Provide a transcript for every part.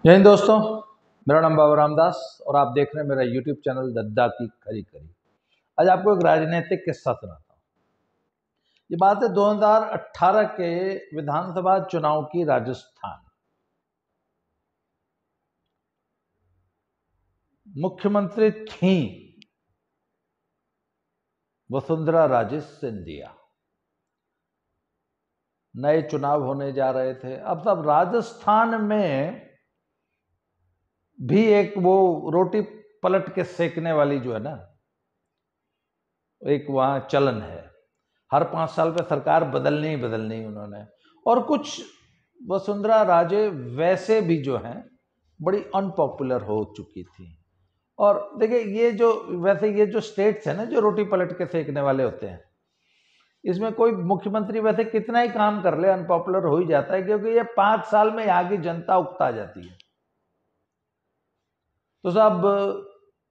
जय हिंद दोस्तों, मेरा नाम बाबा रामदास और आप देख रहे हैं मेरा YouTube चैनल दद्दा की खरी खरी। आज आपको एक राजनीतिक किस्सा सुनाता हूँ। ये बात है 2018 के विधानसभा चुनाव की। राजस्थान मुख्यमंत्री थी वसुंधरा राजे सिंधिया। नए चुनाव होने जा रहे थे। अब सब राजस्थान में भी एक वो रोटी पलट के सेकने वाली जो है ना, एक वहां चलन है। हर 5 साल पे सरकार बदलनी ही बदलनी उन्होंने। और कुछ वसुंधरा राजे वैसे भी जो हैं बड़ी अनपॉपुलर हो चुकी थी। और देखिए ये जो स्टेट्स है ना जो रोटी पलट के सेकने वाले होते हैं, इसमें कोई मुख्यमंत्री वैसे कितना ही काम कर ले अनपॉपुलर हो ही जाता है, क्योंकि ये 5 साल में यहाँ की जनता उकता जाती है। तो साहब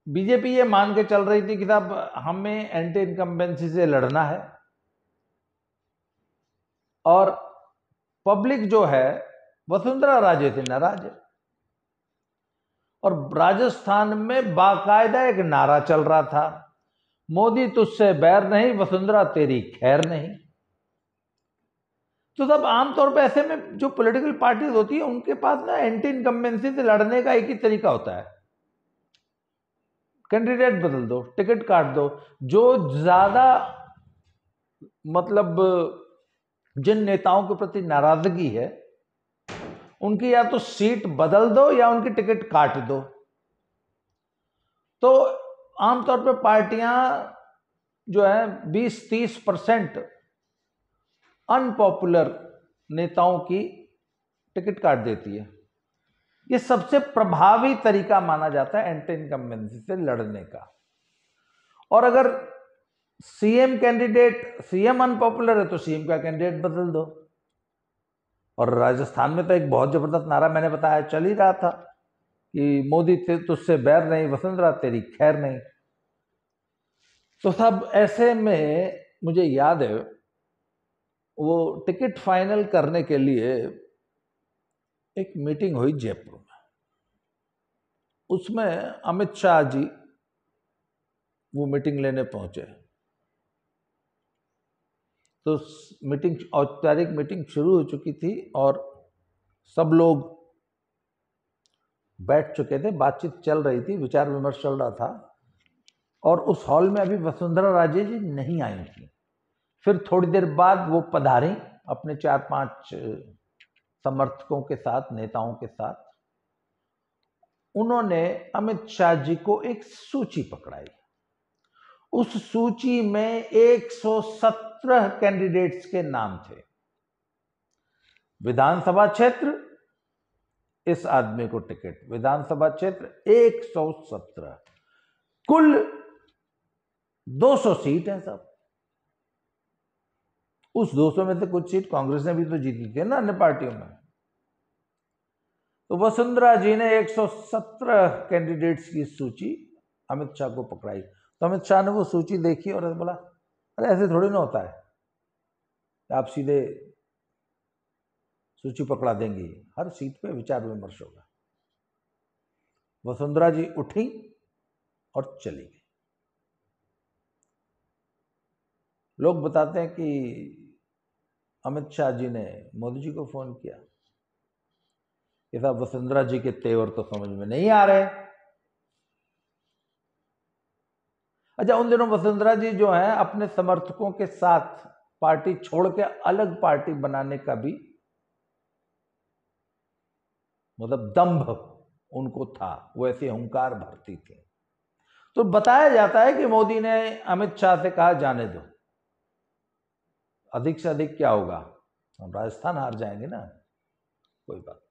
बीजेपी ये मान के चल रही थी कि साहब हमें एंटी इनकम्बेंसी से लड़ना है और पब्लिक जो है वसुंधरा राजे से नाराज है। और राजस्थान में बाकायदा एक नारा चल रहा था, मोदी तुझसे बैर नहीं, वसुंधरा तेरी खैर नहीं। तो तब आमतौर पे ऐसे में जो पॉलिटिकल पार्टीज होती है उनके पास ना एंटी इनकम्बेंसी से लड़ने का एक ही तरीका होता है, कैंडिडेट बदल दो, टिकट काट दो। जो ज्यादा मतलब जिन नेताओं के प्रति नाराजगी है उनकी या तो सीट बदल दो या उनकी टिकट काट दो। तो आमतौर पर पार्टियां जो है 20-30% अनपॉपुलर नेताओं की टिकट काट देती है। ये सबसे प्रभावी तरीका माना जाता है एंटी इनकम्बेंसी से लड़ने का। और अगर सीएम अनपॉपुलर है तो सीएम का कैंडिडेट बदल दो। और राजस्थान में तो एक बहुत जबरदस्त नारा मैंने बताया चल ही रहा था कि मोदी तुझसे बैर नहीं, वसुंधरा तेरी खैर नहीं। तो सब ऐसे में मुझे याद है वो टिकट फाइनल करने के लिए एक मीटिंग हुई जयपुर में। उसमें अमित शाह जी वो मीटिंग लेने पहुंचे। तो मीटिंग औपचारिक मीटिंग शुरू हो चुकी थी और सब लोग बैठ चुके थे, बातचीत चल रही थी, विचार विमर्श चल रहा था। और उस हॉल में अभी वसुंधरा राजे जी नहीं आई थी। फिर थोड़ी देर बाद वो पधारी अपने 4-5 समर्थकों के साथ, नेताओं के साथ। उन्होंने अमित शाह जी को एक सूची पकड़ाई। उस सूची में 117 कैंडिडेट्स के नाम थे। विधानसभा क्षेत्र इस आदमी को टिकट, विधानसभा क्षेत्र 117, कुल 200 सीट है सब। उस 200 में से कुछ सीट कांग्रेस ने भी तो जीती थी ना अन्य पार्टियों में। तो वसुंधरा जी ने 117 कैंडिडेट्स की सूची अमित शाह को पकड़ाई। तो अमित शाह ने वो सूची देखी और बोला, अरे ऐसे थोड़ी ना होता है, आप सीधे सूची पकड़ा देंगे, हर सीट पे विचार विमर्श होगा। वसुंधरा जी उठी और चली गई। लोग बताते हैं कि अमित शाह जी ने मोदी जी को फोन किया कि साहब वसुंधरा जी के तेवर तो समझ में नहीं आ रहे। अच्छा, उन दिनों वसुंधरा जी जो है अपने समर्थकों के साथ पार्टी छोड़ के अलग पार्टी बनाने का भी मतलब दंभ उनको था, वो ऐसे अहंकार भरती थी। तो बताया जाता है कि मोदी ने अमित शाह से कहा जाने दो, अधिक से अधिक क्या होगा, हम राजस्थान हार जाएंगे ना, कोई बात नहीं,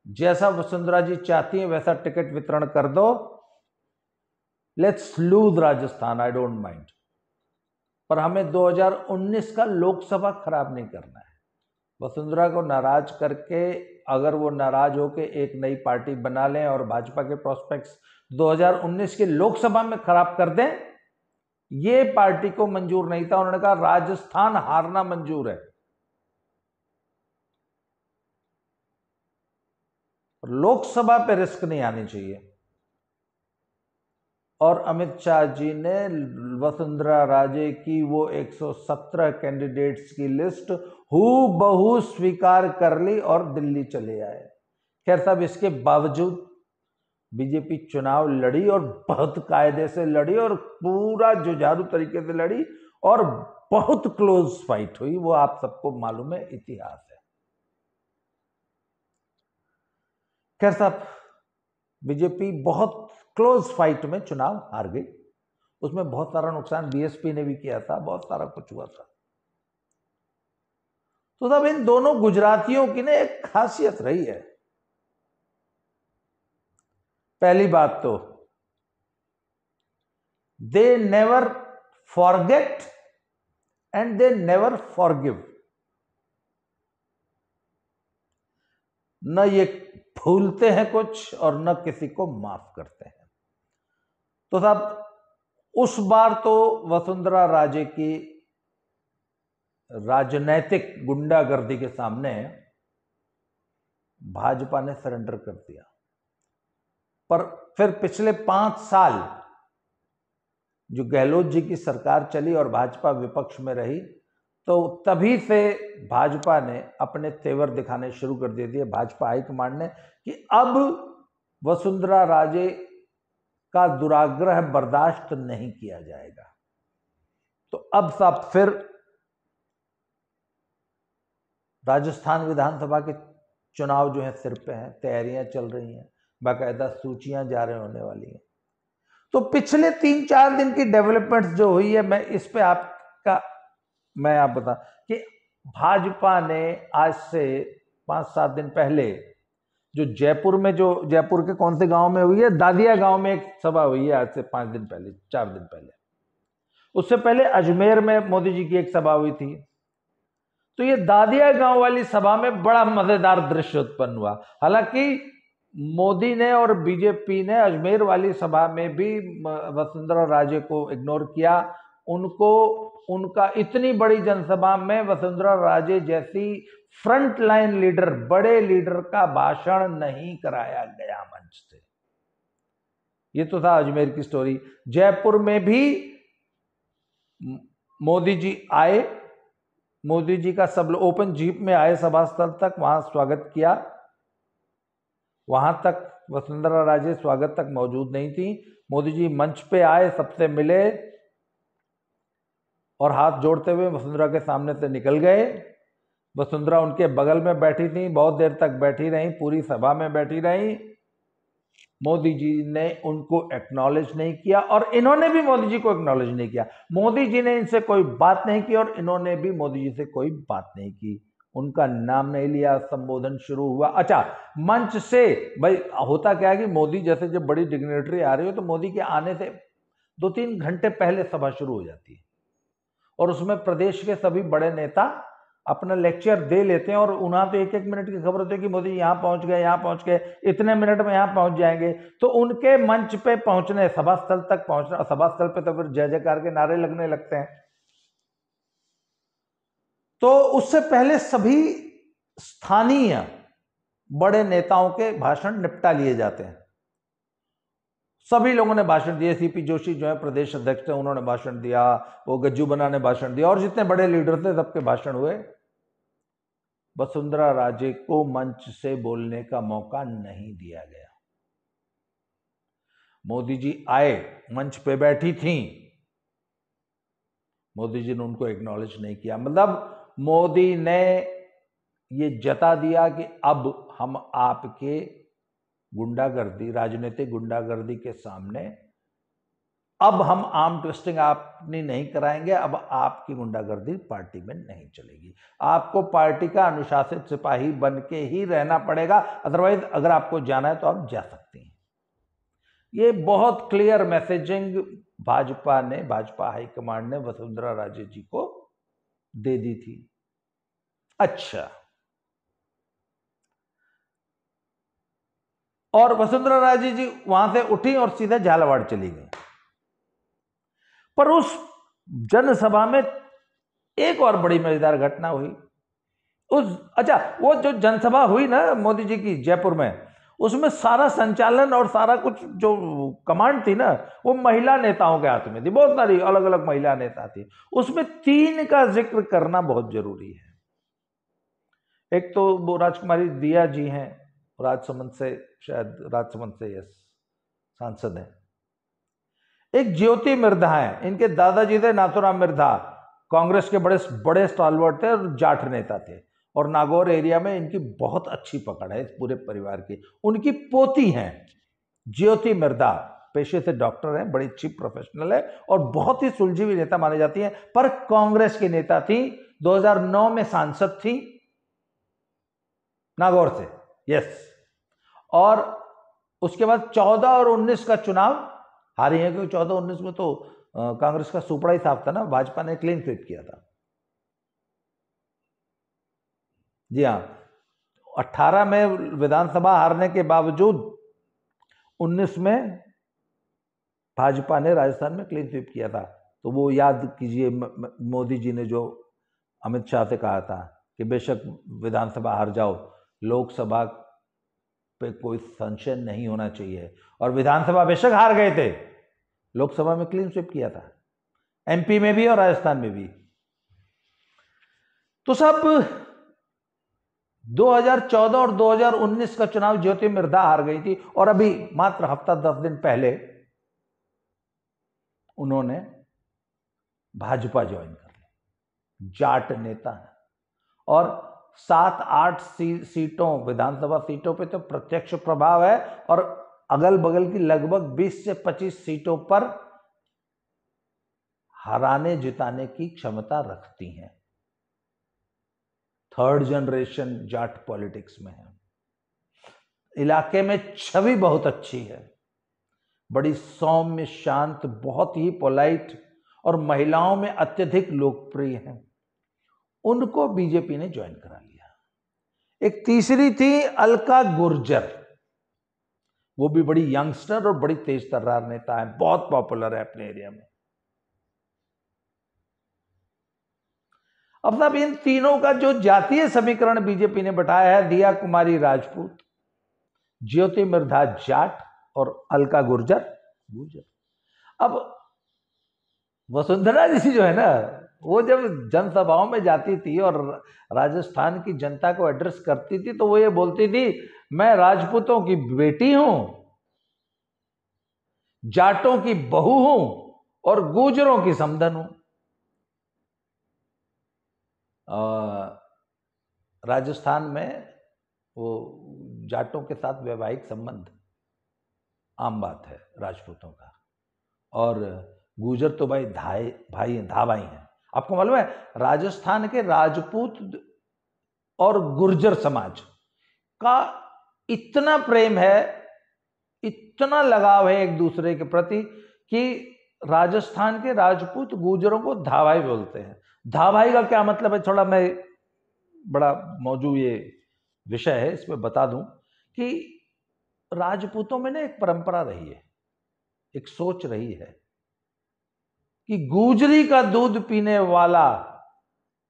जैसा वसुंधरा जी चाहती है वैसा टिकट वितरण कर दो, let's lose Rajasthan, I don't mind. पर हमें 2019 का लोकसभा खराब नहीं करना है। वसुंधरा को नाराज करके अगर वो नाराज होकर एक नई पार्टी बना लें और भाजपा के प्रोस्पेक्ट्स 2019 के लोकसभा में खराब कर दें, ये पार्टी को मंजूर नहीं था। उन्होंने कहा राजस्थान हारना मंजूर है। लोकसभा पे रिस्क नहीं आनी चाहिए। और अमित शाह जी ने वसुंधरा राजे की वो 117 कैंडिडेट्स की लिस्ट हूबहू स्वीकार कर ली और दिल्ली चले आए। खैर साहब, इसके बावजूद बीजेपी चुनाव लड़ी और बहुत कायदे से लड़ी और पूरा जुझारू तरीके से लड़ी और बहुत क्लोज फाइट हुई, वो आप सबको मालूम है, इतिहास है। खैर साहब, बीजेपी बहुत क्लोज फाइट में चुनाव हार गई। उसमें बहुत सारा नुकसान बीएसपी ने भी किया था, बहुत सारा कुछ हुआ था। तो तब इन दोनों गुजरातियों की ना एक खासियत रही है। पहली बात तो they never forget and they never forgive. न ये भूलते हैं कुछ और न किसी को माफ करते हैं। तो साहब, उस बार तो वसुंधरा राजे की राजनैतिक गुंडागर्दी के सामने भाजपा ने सरेंडर कर दिया। पर फिर पिछले 5 साल जो गहलोत जी की सरकार चली और भाजपा विपक्ष में रही, तो तभी से भाजपा ने अपने तेवर दिखाने शुरू कर दिए भाजपा हाईकमांड ने कि अब वसुंधरा राजे का दुराग्रह बर्दाश्त नहीं किया जाएगा। तो अब साहब फिर राजस्थान विधानसभा के चुनाव जो है सिर पे हैं, तैयारियां चल रही हैं, बाकायदा सूचियां जारी होने वाली हैं। तो पिछले 3-4 दिन की डेवलपमेंट्स जो हुई है, मैं आप बता कि भाजपा ने आज से 5-7 दिन पहले जो जयपुर के कौन से गांव में हुई है, दादिया गांव में एक सभा हुई है आज से 4 दिन पहले। उससे पहले अजमेर में मोदी जी की एक सभा हुई थी। तो ये दादिया गांव वाली सभा में बड़ा मजेदार दृश्य उत्पन्न हुआ। हालांकि मोदी ने और बीजेपी ने अजमेर वाली सभा में भी वसुंधरा राजे को इग्नोर किया। उनका इतनी बड़ी जनसभा में वसुंधरा राजे जैसी फ्रंट लाइन लीडर, बड़े लीडर का भाषण नहीं कराया गया मंच से। ये तो था अजमेर की स्टोरी। जयपुर में भी मोदी जी आए, मोदी जी का सब लोग ओपन जीप में आए सभा स्थल तक, वहां स्वागत किया। वहां तक वसुंधरा राजे स्वागत तक मौजूद नहीं थी। मोदी जी मंच पे आए, सबसे मिले और हाथ जोड़ते हुए वसुंधरा के सामने से निकल गए। वसुंधरा उनके बगल में बैठी थी, बहुत देर तक बैठी रही, पूरी सभा में बैठी रही। मोदी जी ने उनको एक्नॉलेज नहीं किया और इन्होंने भी मोदी जी को एक्नॉलेज नहीं किया। मोदी जी ने इनसे कोई बात नहीं की और इन्होंने भी मोदी जी से कोई बात नहीं की। उनका नाम नहीं लिया, संबोधन शुरू हुआ। अच्छा, मंच से भाई होता क्या है कि मोदी जैसे जब बड़ी डिग्नेटरी आ रही हो तो मोदी के आने से 2-3 घंटे पहले सभा शुरू हो जाती है और उसमें प्रदेश के सभी बड़े नेता अपना लेक्चर दे लेते हैं और उन्हें तो 1-1 मिनट की खबर होती है कि मोदी यहाँ पहुंच गए, इतने मिनट में यहाँ पहुंच जाएंगे। तो उनके मंच पे पहुंचने, सभा स्थल तक पहुंचना, सभा स्थल पे तो फिर जय जयकार के नारे लगने लगते हैं। तो उससे पहले सभी स्थानीय बड़े नेताओं के भाषण निपटा लिए जाते हैं। सभी लोगों ने भाषण दिए। सीपी जोशी जो है प्रदेश अध्यक्ष थे, उन्होंने भाषण दिया, वो गज्जू बन्ना ने भाषण दिया और जितने बड़े लीडर थे सबके भाषण हुए। वसुंधरा राजे को मंच से बोलने का मौका नहीं दिया गया। मोदी जी आए, मंच पे बैठी थी, मोदी जी ने उनको एक्नॉलेज नहीं किया। मतलब मोदी ने ये जता दिया कि अब हम आपके गुंडागर्दी, राजनीतिक गुंडागर्दी के सामने अब हम आर्म ट्विस्टिंग आपने नहीं कराएंगे, अब आपकी गुंडागर्दी पार्टी में नहीं चलेगी। आपको पार्टी का अनुशासित सिपाही बन के ही रहना पड़ेगा, अदरवाइज अगर आपको जाना है तो आप जा सकती हैं। ये बहुत क्लियर मैसेजिंग भाजपा हाईकमांड ने वसुंधरा राजे जी को दे दी थी। अच्छा, और वसुंधरा राजे जी वहां से उठी और सीधे झालावाड़ चली गई। पर उस जनसभा में एक और बड़ी मजेदार घटना हुई। वो जो जनसभा हुई ना मोदी जी की जयपुर में, उसमें सारा संचालन और सारा कुछ जो कमांड थी ना, वो महिला नेताओं के हाथ में थी। बहुत सारी अलग अलग महिला नेता थी। उसमें 3 का जिक्र करना बहुत जरूरी है। एक तो वो राजकुमारी दिया जी हैं, राजसमंद से, शायद राजसमंद से यस सांसद हैं। एक ज्योति मिर्धा है, इनके दादाजी थे नाथुराम मिर्धा, कांग्रेस के बड़े बड़े स्टालवर्ट थे और जाट नेता थे, और नागौर एरिया में इनकी बहुत अच्छी पकड़ है इस पूरे परिवार की। उनकी पोती हैं ज्योति मिर्धा, पेशे से डॉक्टर हैं, बड़ी अच्छी प्रोफेशनल है और बहुत ही सुलझी हुई नेता मानी जाती है, पर कांग्रेस की नेता थी, 2009 में सांसद थी नागौर से, यस। और उसके बाद 14 और 19 का चुनाव हारी है, क्योंकि 14-19 में तो कांग्रेस का सुपड़ा ही साफ था ना, भाजपा ने क्लीन स्वीप किया था। जी हाँ, 18 में विधानसभा हारने के बावजूद 19 में भाजपा ने राजस्थान में क्लीन स्वीप किया था। तो वो याद कीजिए, मोदी जी ने जो अमित शाह से कहा था कि बेशक विधानसभा हार जाओ, लोकसभा पे कोई संशय नहीं होना चाहिए, और विधानसभा बेशक हार गए थे, लोकसभा में क्लीन स्वीप किया था, एमपी में भी और राजस्थान में भी। तो सब 2014 और 2019 का चुनाव ज्योति मिर्धा हार गई थी, और अभी मात्र हफ्ता 10 दिन पहले उन्होंने भाजपा ज्वाइन कर ली। जाट नेता है, और 7-8 सीटों, विधानसभा सीटों पे तो प्रत्यक्ष प्रभाव है, और अगल बगल की लगभग 20 से 25 सीटों पर हराने जिताने की क्षमता रखती हैं। 3rd जनरेशन जाट पॉलिटिक्स में है। इलाके में छवि बहुत अच्छी है, बड़ी सौम्य, शांत, बहुत ही पोलाइट, और महिलाओं में अत्यधिक लोकप्रिय है। उनको बीजेपी ने ज्वाइन करा लिया। एक तीसरी थी अलका गुर्जर, वो भी बड़ी यंगस्टर और बड़ी तेज तर्रार नेता है, बहुत पॉपुलर है अपने एरिया में। अब साहब, इन तीनों का जो जातीय समीकरण बीजेपी ने बैठाया है, दिया कुमारी राजपूत, ज्योति मिर्धा जाट, और अलका गुर्जर गुर्जर। अब वसुंधरा जी जो है ना, वो जब जनसभाओं में जाती थी और राजस्थान की जनता को एड्रेस करती थी, तो वो ये बोलती थी, मैं राजपूतों की बेटी हूं, जाटों की बहू हूं, और गुर्जरों की समधन हूं। राजस्थान में वो जाटों के साथ वैवाहिक संबंध आम बात है राजपूतों का, और गुर्जर तो भाई भाई हैं। आपको मालूम है, राजस्थान के राजपूत और गुर्जर समाज का इतना प्रेम है, इतना लगाव है एक दूसरे के प्रति, कि राजस्थान के राजपूत गुर्जरों को धावाई बोलते हैं। धावाई का क्या मतलब है, थोड़ा मैं, बड़ा मौजूद ये विषय है, इसमें बता दूं कि राजपूतों में ना एक परंपरा रही है, एक सोच रही है कि गुजरी का दूध पीने वाला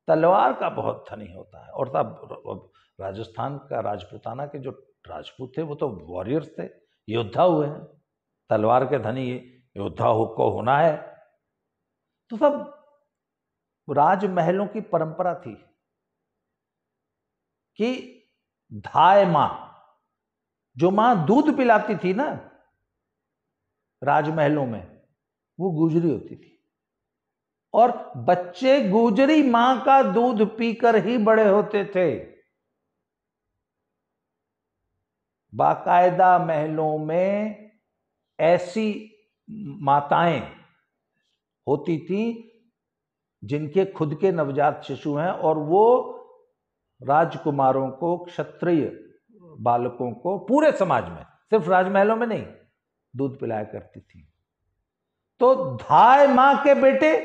तलवार का बहुत धनी होता है। और तब राजस्थान का राजपूताना के जो राजपूत थे, वो तो वॉरियर्स थे, योद्धा हुए हैं, तलवार के धनी योद्धा को होना है। तो सब राजमहलों की परंपरा थी कि धाय मां, जो मां दूध पिलाती थी ना राजमहलों में, वो गुजरी होती थी, और बच्चे गुजरी मां का दूध पीकर ही बड़े होते थे। बाकायदा महलों में ऐसी माताएं होती थी जिनके खुद के नवजात शिशु हैं, और वो राजकुमारों को, क्षत्रिय बालकों को पूरे समाज में, सिर्फ राजमहलों में नहीं, दूध पिलाया करती थी। तो धाय मां के बेटे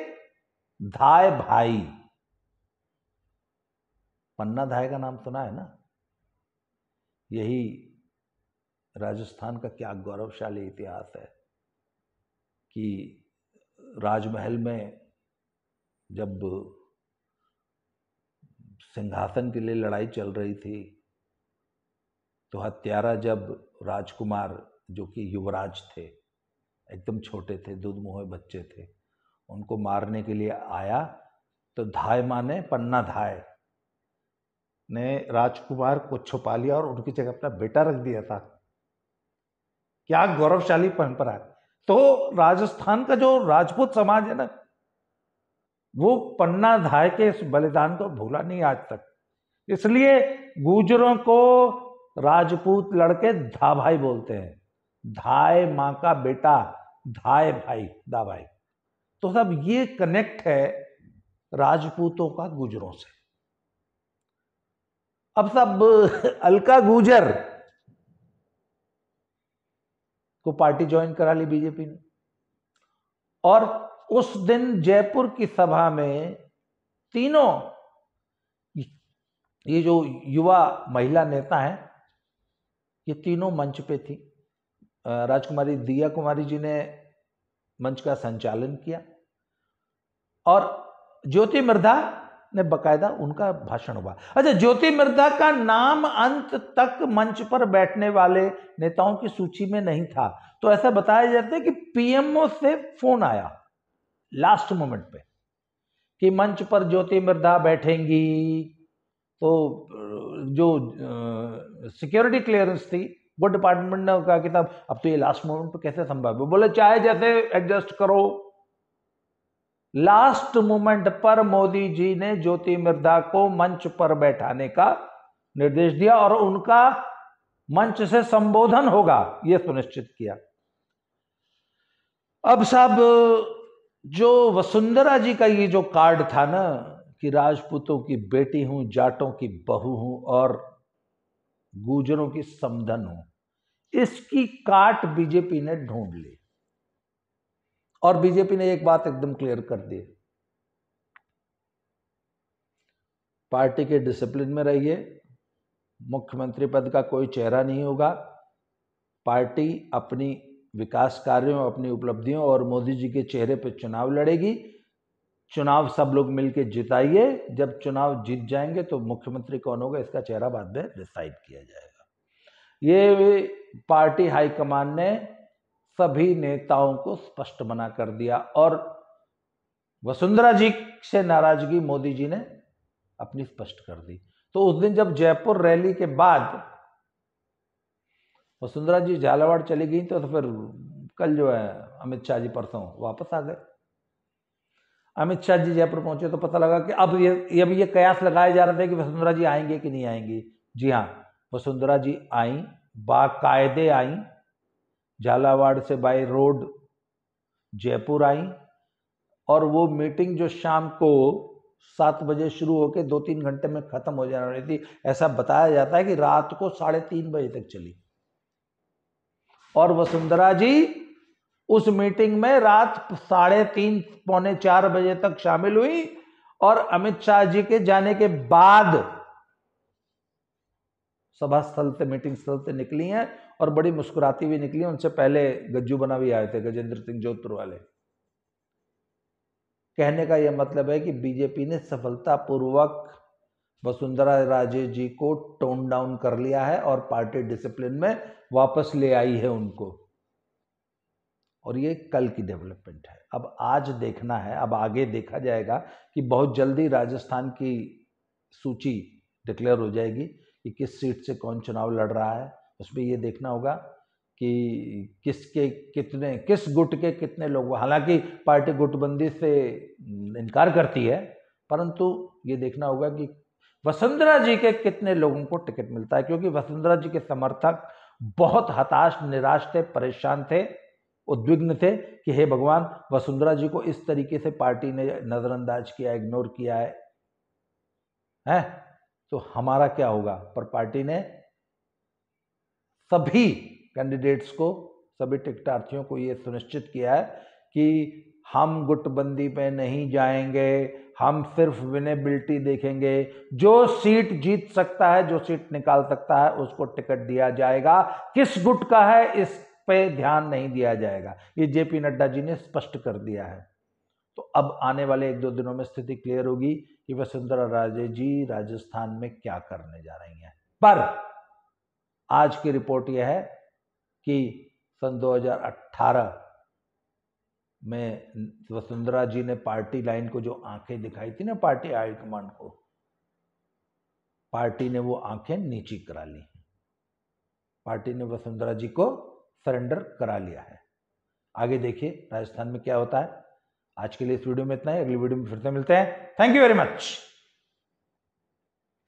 धाय भाई, पन्ना धाय का नाम सुना है ना? यही राजस्थान का क्या गौरवशाली इतिहास है कि राजमहल में जब सिंहासन के लिए लड़ाई चल रही थी, तो हत्यारा जब राजकुमार, जो कि युवराज थे, एकदम छोटे थे, दूध मुँहे बच्चे थे, उनको मारने के लिए आया, तो धाय माने पन्ना धाय ने राजकुमार को छुपा लिया और उनकी जगह अपना बेटा रख दिया था। क्या गौरवशाली परंपरा है। तो राजस्थान का जो राजपूत समाज है ना, वो पन्ना धाय के इस बलिदान को भूला नहीं आज तक। इसलिए गुर्जरों को राजपूत लड़के धा भाई बोलते हैं। धाय माँ का बेटा, धाय भाई, दा भाई। तो सब ये कनेक्ट है राजपूतों का गुर्जरों से। अब सब अलका गुर्जर को पार्टी ज्वाइन करा ली बीजेपी ने, और उस दिन जयपुर की सभा में तीनों ये जो युवा महिला नेता हैं, ये तीनों मंच पे थी। राजकुमारी दिया कुमारी जी ने मंच का संचालन किया और ज्योति मिर्धा ने बकायदा उनका भाषण हुआ। अच्छा, ज्योति मिर्धा का नाम अंत तक मंच पर बैठने वाले नेताओं की सूची में नहीं था। तो ऐसा बताया जाता है कि पीएमओ से फोन आया लास्ट मोमेंट पे कि मंच पर ज्योति मिर्धा बैठेंगी। तो जो सिक्योरिटी क्लियरेंस थी, वो डिपार्टमेंट ने कहा कि साहब अब तो ये लास्ट मोमेंट पे कैसे संभव है। बोले चाहे जैसे एडजस्ट करो। लास्ट मोमेंट पर मोदी जी ने ज्योति मिर्धा को मंच पर बैठाने का निर्देश दिया और उनका मंच से संबोधन होगा, यह सुनिश्चित किया। अब साहब, जो वसुंधरा जी का ये जो कार्ड था ना कि राजपूतों की बेटी हूं, जाटों की बहू हूं और गुर्जरों की समधन हूं, इसकी काट बीजेपी ने ढूंढ ली। और बीजेपी ने एक बात एकदम क्लियर कर दी, पार्टी के डिसिप्लिन में रहिए, मुख्यमंत्री पद का कोई चेहरा नहीं होगा। पार्टी अपनी विकास कार्यों, अपनी उपलब्धियों और मोदी जी के चेहरे पर चुनाव लड़ेगी। चुनाव सब लोग मिलकर जिताइए। जब चुनाव जीत जाएंगे तो मुख्यमंत्री कौन होगा इसका चेहरा बाद में डिसाइड किया जाएगा। ये पार्टी हाईकमान ने सभी नेताओं को स्पष्ट मना कर दिया और वसुंधरा जी से नाराजगी मोदी जी ने अपनी स्पष्ट कर दी। तो उस दिन जब जयपुर रैली के बाद वसुंधरा जी झालावाड़ चली गई, तो फिर कल जो है अमित शाह जी परसों वापस आ गए। अमित शाह जी जयपुर पहुंचे तो पता लगा कि अब ये कयास लगाए जा रहे थे कि वसुंधरा जी आएंगे कि नहीं आएंगी। जी हाँ, वसुंधरा जी आई, बाकायदे आई, झालावाड़ से बाय रोड जयपुर आई। और वो मीटिंग जो शाम को 7 बजे शुरू होकर 2-3 घंटे में खत्म हो जाने वाली थी, ऐसा बताया जाता है कि रात को 3:30 बजे तक चली। और वसुंधरा जी उस मीटिंग में रात 3:30 पौने 4 बजे तक शामिल हुई और अमित शाह जी के जाने के बाद सभा स्थल से, मीटिंग स्थल से निकली हैं और बड़ी मुस्कुराती हुई निकली। उनसे पहले गज्जू बना भी आए थे, गजेंद्र सिंह जोधपुर वाले। कहने का यह मतलब है कि बीजेपी ने सफलतापूर्वक वसुंधरा राजे जी को टोन डाउन कर लिया है और पार्टी डिसिप्लिन में वापस ले आई है उनको। और ये कल की डेवलपमेंट है। अब आज देखना है, अब आगे देखा जाएगा कि बहुत जल्दी राजस्थान की सूची डिक्लेयर हो जाएगी कि किस सीट से कौन चुनाव लड़ रहा है। उसमें ये देखना होगा कि किस गुट के कितने लोग। हालांकि पार्टी गुटबंदी से इनकार करती है, परंतु ये देखना होगा कि वसुंधरा जी के कितने लोगों को टिकट मिलता है, क्योंकि वसुंधरा जी के समर्थक बहुत हताश, निराश थे, परेशान थे, उद्विग्न थे कि हे भगवान, वसुंधरा जी को इस तरीके से पार्टी ने नजरअंदाज किया, इग्नोर किया है तो हमारा क्या होगा। पर पार्टी ने सभी कैंडिडेट्स को, सभी टिकटार्थियों को यह सुनिश्चित किया है कि हम गुटबंदी पे नहीं जाएंगे, हम सिर्फ विनेबिलिटी देखेंगे। जो सीट जीत सकता है, जो सीट निकाल सकता है, उसको टिकट दिया जाएगा। किस गुट का है इस पे ध्यान नहीं दिया जाएगा। ये जेपी नड्डा जी ने स्पष्ट कर दिया है। तो अब आने वाले 1-2 दिनों में स्थिति क्लियर होगी कि वसुंधरा राजे जी राजस्थान में क्या करने जा रही हैं। पर आज की रिपोर्ट यह है कि सन 2018 में वसुंधरा जी ने पार्टी लाइन को जो आंखें दिखाई थी ना पार्टी हाईकमांड को, पार्टी ने वो आंखें नीची करा ली। पार्टी ने वसुंधरा जी को सरेंडर करा लिया है। आगे देखिए राजस्थान में क्या होता है। आज के लिए इस वीडियो में इतना ही, अगली वीडियो में फिर से मिलते हैं। Thank you very much.